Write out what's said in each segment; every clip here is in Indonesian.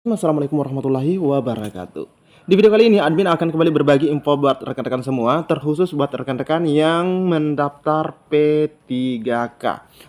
Assalamualaikum warahmatullahi wabarakatuh. Di video kali ini admin akan kembali berbagi info buat rekan-rekan semua, terkhusus buat rekan-rekan yang mendaftar P3K.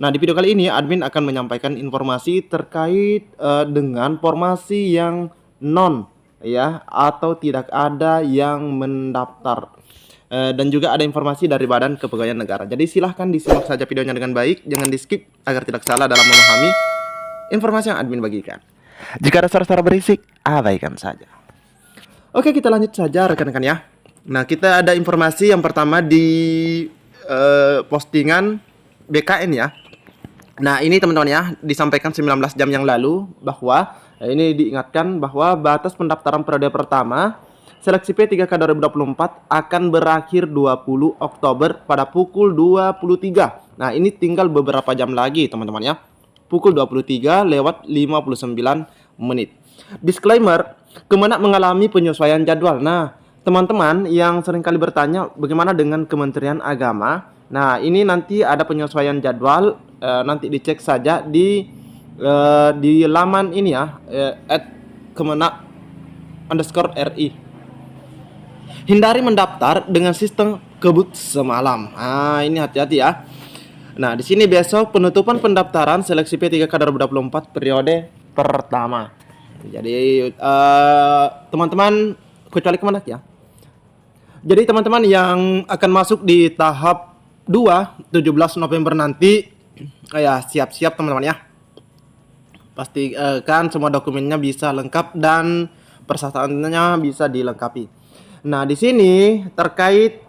Nah, di video kali ini admin akan menyampaikan informasi terkait dengan formasi yang non ya atau tidak ada yang mendaftar. Dan juga ada informasi dari Badan Kepegawaian Negara. Jadi silahkan disimak saja videonya dengan baik, jangan di skip agar tidak salah dalam memahami informasi yang admin bagikan. Jika ada suara-suara berisik, abaikan saja. Oke, kita lanjut saja rekan-rekan ya. Nah, kita ada informasi yang pertama di postingan BKN ya. Nah, ini teman-teman ya, disampaikan 19 jam yang lalu bahwa ini diingatkan bahwa batas pendaftaran periode pertama seleksi P3K 2024 akan berakhir 20 Oktober pada pukul 23. Nah, ini tinggal beberapa jam lagi teman-teman ya. Pukul 23 lewat 59 menit. Disclaimer, Kemenak mengalami penyesuaian jadwal. Nah, teman-teman yang seringkali bertanya bagaimana dengan Kementerian Agama. Nah, ini nanti ada penyesuaian jadwal, nanti dicek saja di laman ini ya, @kemenak_ri. Hindari mendaftar dengan sistem kebut semalam. Nah, ini hati-hati ya. Nah, di sini besok penutupan pendaftaran seleksi P3K 2024 periode pertama. Jadi teman-teman kecuali kemana ya? Jadi teman-teman yang akan masuk di tahap 2 17 November nanti ya siap-siap teman-teman ya. Pastikan semua dokumennya bisa lengkap dan persyaratannya bisa dilengkapi. Nah, di sini terkait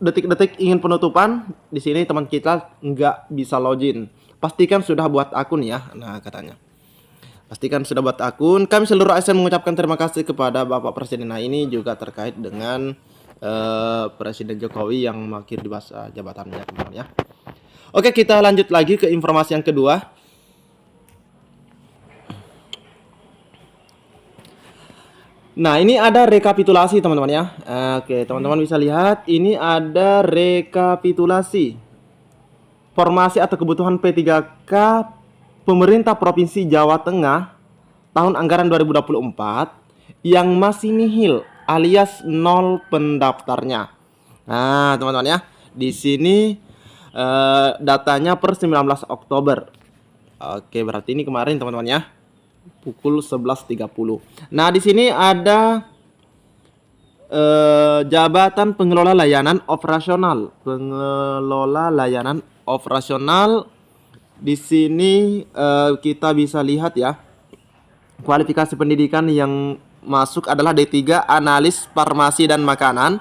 detik-detik ingin penutupan, di sini teman kita nggak bisa login. Pastikan sudah buat akun ya. Nah, katanya. Pastikan sudah buat akun. Kami seluruh ASN mengucapkan terima kasih kepada Bapak Presiden. Nah, ini juga terkait dengan Presiden Jokowi yang makin di masa jabatannya, teman-teman ya. Oke, kita lanjut lagi ke informasi yang kedua. Nah, ini ada rekapitulasi teman-teman ya. Oke, teman-teman bisa lihat ini ada rekapitulasi formasi atau kebutuhan P3K Pemerintah Provinsi Jawa Tengah tahun anggaran 2024 yang masih nihil alias nol pendaftarnya. Nah, teman-teman ya, di sini datanya per 19 Oktober. Oke, berarti ini kemarin teman-teman ya. Pukul 11.30. Nah, di sini ada jabatan pengelola layanan operasional. Pengelola layanan operasional. Di sini kita bisa lihat ya. Kualifikasi pendidikan yang masuk adalah D3 Analis Farmasi dan Makanan.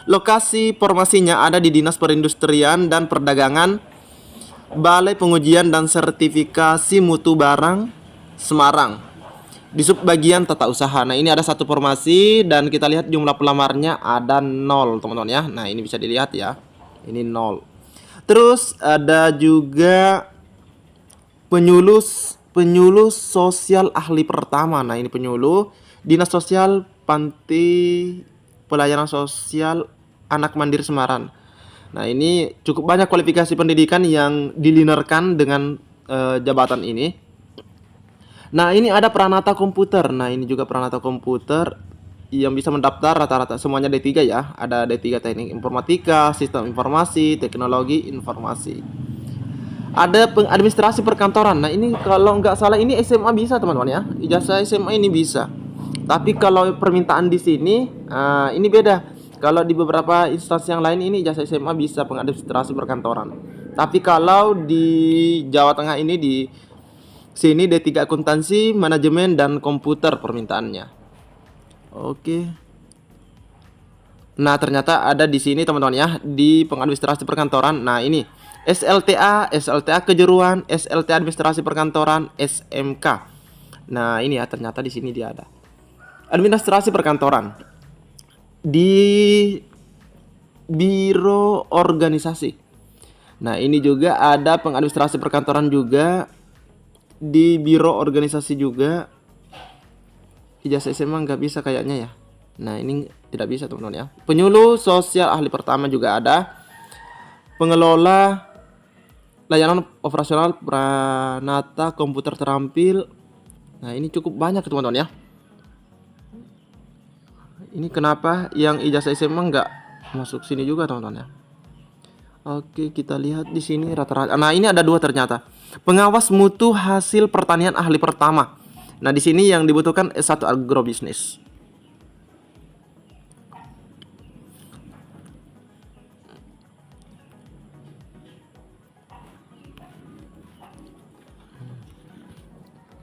Lokasi formasinya ada di Dinas Perindustrian dan Perdagangan, Balai Pengujian dan Sertifikasi Mutu Barang, Semarang, di subbagian tata usaha. Nah, ini ada satu formasi dan kita lihat jumlah pelamarnya ada 0 teman-teman ya. Nah, ini bisa dilihat ya, ini 0. Terus ada juga penyuluh sosial ahli pertama. Nah, ini penyuluh Dinas Sosial Panti Pelayanan Sosial Anak Mandiri Semarang. Nah, ini cukup banyak kualifikasi pendidikan yang dilinerkan dengan jabatan ini. Nah, ini ada Pranata Komputer. Nah, ini juga Pranata Komputer yang bisa mendaftar rata-rata semuanya D3 ya. Ada D3 Teknik Informatika, Sistem Informasi, Teknologi Informasi. Ada Administrasi Perkantoran. Nah, ini kalau nggak salah ini SMA bisa teman-teman ya. Ijazah SMA ini bisa. Tapi kalau permintaan di sini ini beda. Kalau di beberapa instansi yang lain ini ijazah SMA bisa pengadministrasi perkantoran. Tapi kalau di Jawa Tengah ini di sini D3 Akuntansi, Manajemen dan Komputer permintaannya. Oke. Nah, ternyata ada di sini teman-teman ya, di pengadministrasi perkantoran. Nah, ini SLTA Kejuruan, SLTA Administrasi Perkantoran, SMK. Nah, ini ya, ternyata di sini dia ada. Administrasi perkantoran di Biro Organisasi. Nah, ini juga ada pengadministrasi perkantoran juga di Biro Organisasi juga. Ijazah SMA nggak bisa kayaknya ya. Nah, ini tidak bisa teman-teman ya. Penyuluh sosial ahli pertama juga ada. Pengelola layanan operasional Pranata Komputer Terampil. Nah, ini cukup banyak teman-teman ya. Ini kenapa yang ijazah SMA nggak masuk sini juga teman-teman ya. Oke, kita lihat di sini rata-rata. Nah, ini ada 2 ternyata. Pengawas mutu hasil pertanian ahli pertama. Nah, di sini yang dibutuhkan S1 agrobisnis.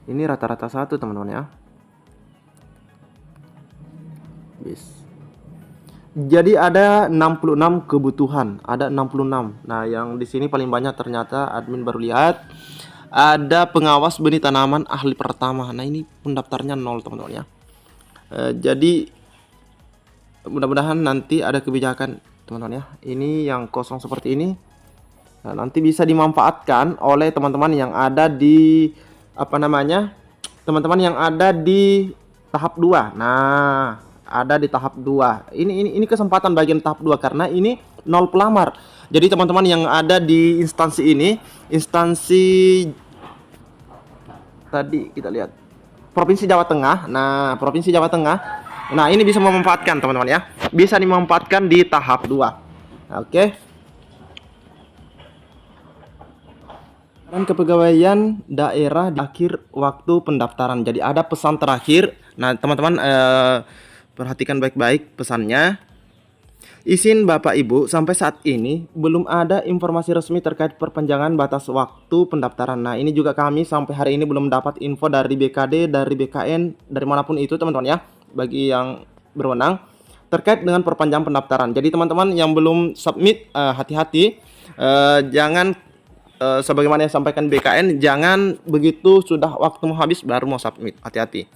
Ini rata-rata 1 teman-teman ya. Bis. Jadi ada 66 kebutuhan, ada 66. Nah, yang di sini paling banyak ternyata admin baru lihat ada pengawas benih tanaman ahli pertama. Nah, ini pendaftarnya 0 teman-teman ya. Jadi mudah-mudahan nanti ada kebijakan teman-teman ya. Ini yang kosong seperti ini. Nah, nanti bisa dimanfaatkan oleh teman-teman yang ada di teman-teman yang ada di tahap 2. Nah, ada di tahap 2. Ini kesempatan bagian tahap 2 karena ini 0 pelamar. Jadi teman-teman yang ada di instansi ini, instansi tadi kita lihat Provinsi Jawa Tengah. Nah, Provinsi Jawa Tengah. Nah, ini bisa memanfaatkan teman-teman ya. Bisa dimanfaatkan di tahap 2. Oke. Dan kepegawaian daerah di akhir waktu pendaftaran. Jadi ada pesan terakhir. Nah, teman-teman perhatikan baik-baik pesannya. Izin Bapak Ibu, sampai saat ini belum ada informasi resmi terkait perpanjangan batas waktu pendaftaran. Nah, ini juga kami sampai hari ini belum dapat info dari BKD, dari BKN, dari manapun itu teman-teman ya, bagi yang berwenang terkait dengan perpanjangan pendaftaran. Jadi teman-teman yang belum submit, hati-hati, jangan sebagaimana yang sampaikan BKN, jangan begitu sudah waktu mau habis baru mau submit, hati-hati.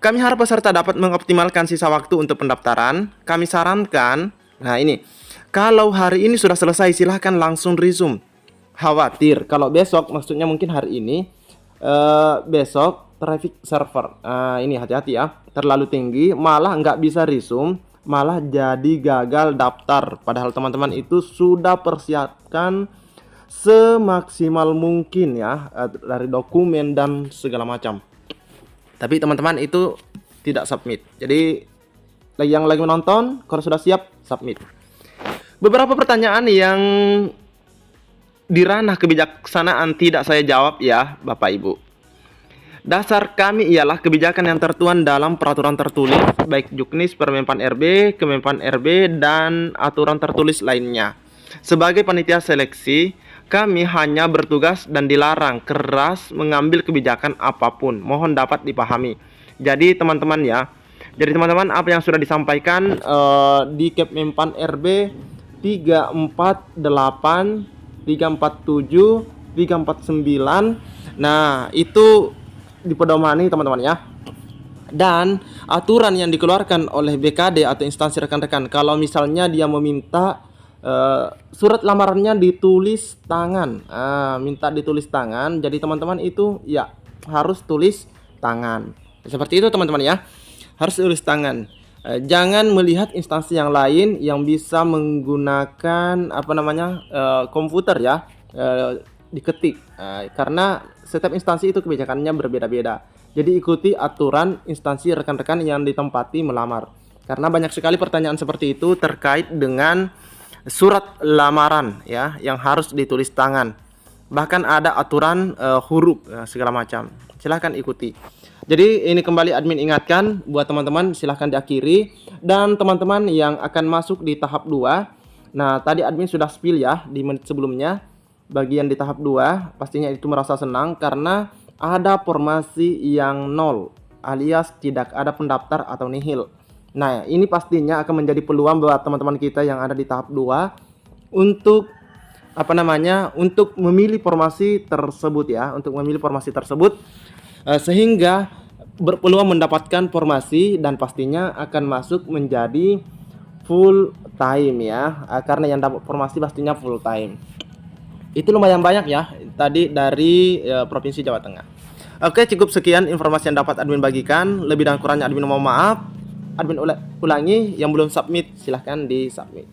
Kami harap peserta dapat mengoptimalkan sisa waktu untuk pendaftaran. Kami sarankan, nah ini, kalau hari ini sudah selesai silahkan langsung resume. Khawatir kalau besok, maksudnya mungkin hari ini, besok traffic server, ini hati-hati ya, terlalu tinggi, malah nggak bisa resume, malah jadi gagal daftar. Padahal teman-teman itu sudah persiapkan semaksimal mungkin ya, dari dokumen dan segala macam. Tapi teman-teman itu tidak submit. Jadi yang lagi menonton, kalau sudah siap submit. Beberapa pertanyaan yang di ranah kebijaksanaan tidak saya jawab ya Bapak Ibu. Dasar kami ialah kebijakan yang tertuang dalam peraturan tertulis baik Juknis, Permenpan RB, Kemenpan RB, dan aturan tertulis lainnya. Sebagai panitia seleksi, kami hanya bertugas dan dilarang keras mengambil kebijakan apapun. Mohon dapat dipahami. Jadi teman-teman ya, apa yang sudah disampaikan di Kemenpan RB 348, 347, 349. Nah, itu dipedomani teman-teman ya. Dan aturan yang dikeluarkan oleh BKD atau instansi rekan-rekan, kalau misalnya dia meminta surat lamarannya ditulis tangan, minta ditulis tangan, jadi teman-teman itu ya harus tulis tangan seperti itu teman-teman ya, harus tulis tangan. Jangan melihat instansi yang lain yang bisa menggunakan komputer ya, diketik, karena setiap instansi itu kebijakannya berbeda-beda. Jadi ikuti aturan instansi rekan-rekan yang ditempati melamar, karena banyak sekali pertanyaan seperti itu terkait dengan surat lamaran ya yang harus ditulis tangan. Bahkan ada aturan huruf segala macam. Silahkan ikuti. Jadi ini kembali admin ingatkan buat teman-teman, silahkan diakhiri. Dan teman-teman yang akan masuk di tahap 2. Nah, tadi admin sudah spill ya di menit sebelumnya. Bagian di tahap 2 pastinya itu merasa senang karena ada formasi yang 0 alias tidak ada pendaftar atau nihil. Nah, ini pastinya akan menjadi peluang buat teman-teman kita yang ada di tahap 2 untuk untuk memilih formasi tersebut ya, sehingga berpeluang mendapatkan formasi dan pastinya akan masuk menjadi full time ya, karena yang dapat formasi pastinya full time. Itu lumayan banyak ya tadi dari Provinsi Jawa Tengah. Oke, cukup sekian informasi yang dapat admin bagikan. Lebih dan kurangnya admin mohon maaf. Admin ulangi, yang belum submit silahkan di submit.